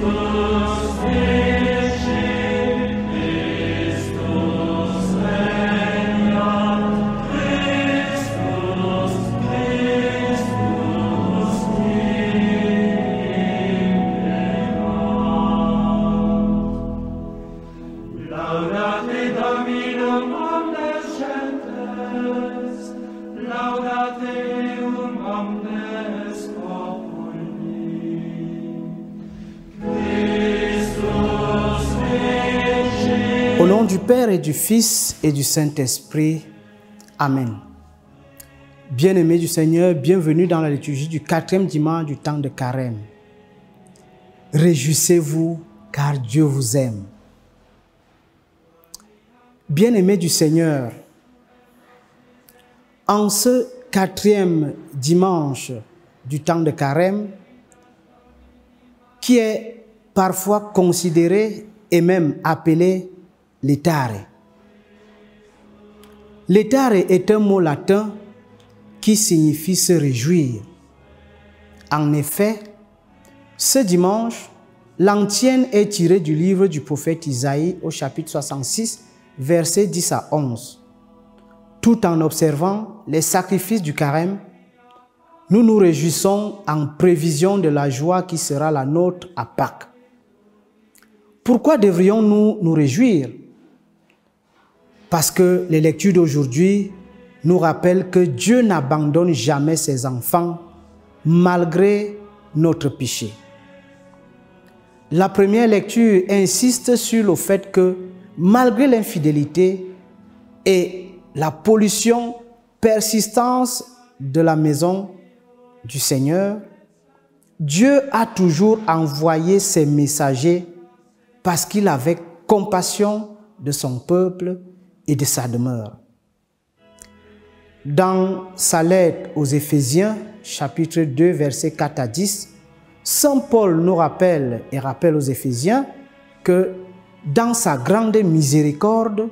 Au nom du Père et du Fils et du Saint-Esprit. Amen. Bien-aimés du Seigneur, bienvenue dans la liturgie du 4e dimanche du temps de Carême. Réjouissez-vous car Dieu vous aime. Bien-aimés du Seigneur, en ce 4e dimanche du temps de Carême, qui est parfois considéré et même appelé Laetare. Laetare est un mot latin qui signifie se réjouir. En effet, ce dimanche, l'antienne est tirée du livre du prophète Isaïe au chapitre 66, versets 10 à 11. Tout en observant les sacrifices du carême, nous nous réjouissons en prévision de la joie qui sera la nôtre à Pâques. Pourquoi devrions-nous nous réjouir? Parce que les lectures d'aujourd'hui nous rappellent que Dieu n'abandonne jamais ses enfants malgré notre péché. La première lecture insiste sur le fait que malgré l'infidélité et la pollution persistante de la maison du Seigneur, Dieu a toujours envoyé ses messagers parce qu'il avait compassion de son peuple et de sa demeure. Dans sa lettre aux Éphésiens, chapitre 2, versets 4 à 10, Saint Paul nous rappelle et rappelle aux Éphésiens que dans sa grande miséricorde,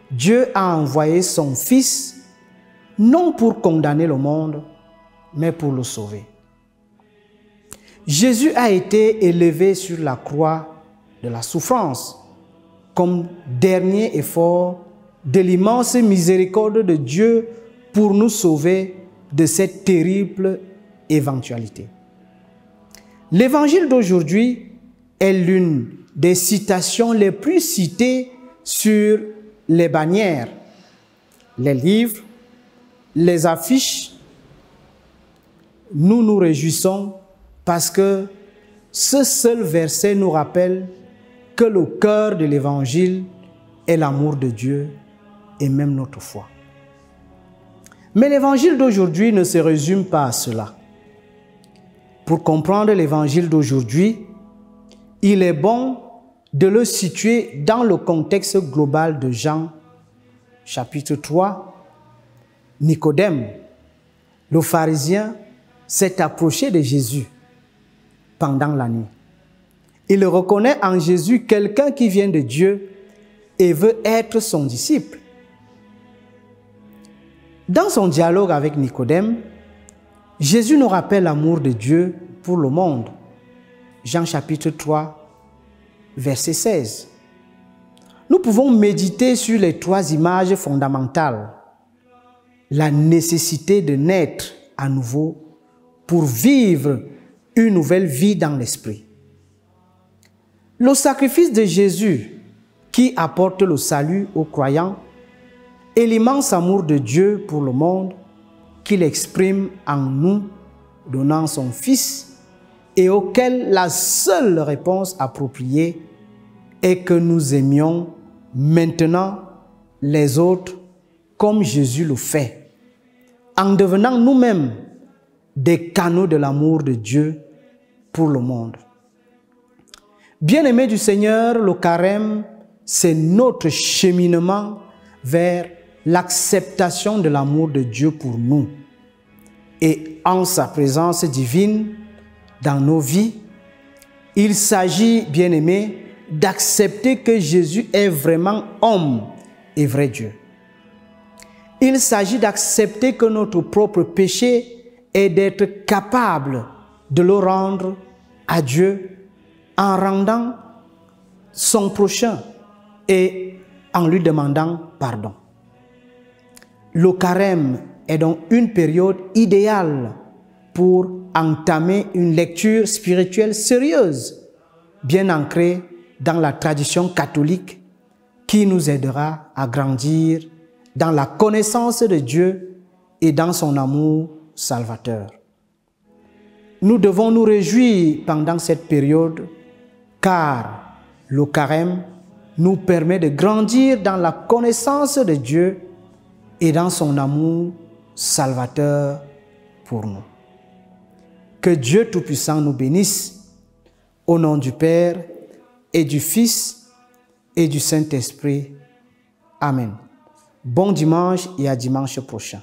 Dieu a envoyé son Fils, non pour condamner le monde, mais pour le sauver. Jésus a été élevé sur la croix de la souffrance comme dernier effort de l'immense miséricorde de Dieu pour nous sauver de cette terrible éventualité. L'évangile d'aujourd'hui est l'une des citations les plus citées sur les bannières, les livres, les affiches. Nous nous réjouissons parce que ce seul verset nous rappelle que le cœur de l'évangile est l'amour de Dieu et même notre foi. Mais l'évangile d'aujourd'hui ne se résume pas à cela. Pour comprendre l'évangile d'aujourd'hui, il est bon de le situer dans le contexte global de Jean, chapitre 3. Nicodème, le pharisien, s'est approché de Jésus pendant la nuit. Il reconnaît en Jésus quelqu'un qui vient de Dieu et veut être son disciple. Dans son dialogue avec Nicodème, Jésus nous rappelle l'amour de Dieu pour le monde. Jean chapitre 3, verset 16. Nous pouvons méditer sur les 3 images fondamentales. La nécessité de naître à nouveau pour vivre une nouvelle vie dans l'esprit. Le sacrifice de Jésus qui apporte le salut aux croyants et l'immense amour de Dieu pour le monde qu'il exprime en nous, donnant son Fils, et auquel la seule réponse appropriée est que nous aimions maintenant les autres comme Jésus le fait, en devenant nous-mêmes des canaux de l'amour de Dieu pour le monde. Bien-aimés du Seigneur, le carême, c'est notre cheminement vers l'acceptation de l'amour de Dieu pour nous. Et en sa présence divine dans nos vies, il s'agit, bien-aimés, d'accepter que Jésus est vraiment homme et vrai Dieu. Il s'agit d'accepter que notre propre péché est d'être capable de le rendre à Dieu en rendant son prochain et en lui demandant pardon. Le carême est donc une période idéale pour entamer une lecture spirituelle sérieuse, bien ancrée dans la tradition catholique, qui nous aidera à grandir dans la connaissance de Dieu et dans son amour salvateur. Nous devons nous réjouir pendant cette période, car le carême nous permet de grandir dans la connaissance de Dieu et dans son amour salvateur pour nous. Que Dieu Tout-Puissant nous bénisse, au nom du Père et du Fils et du Saint-Esprit. Amen. Bon dimanche et à dimanche prochain.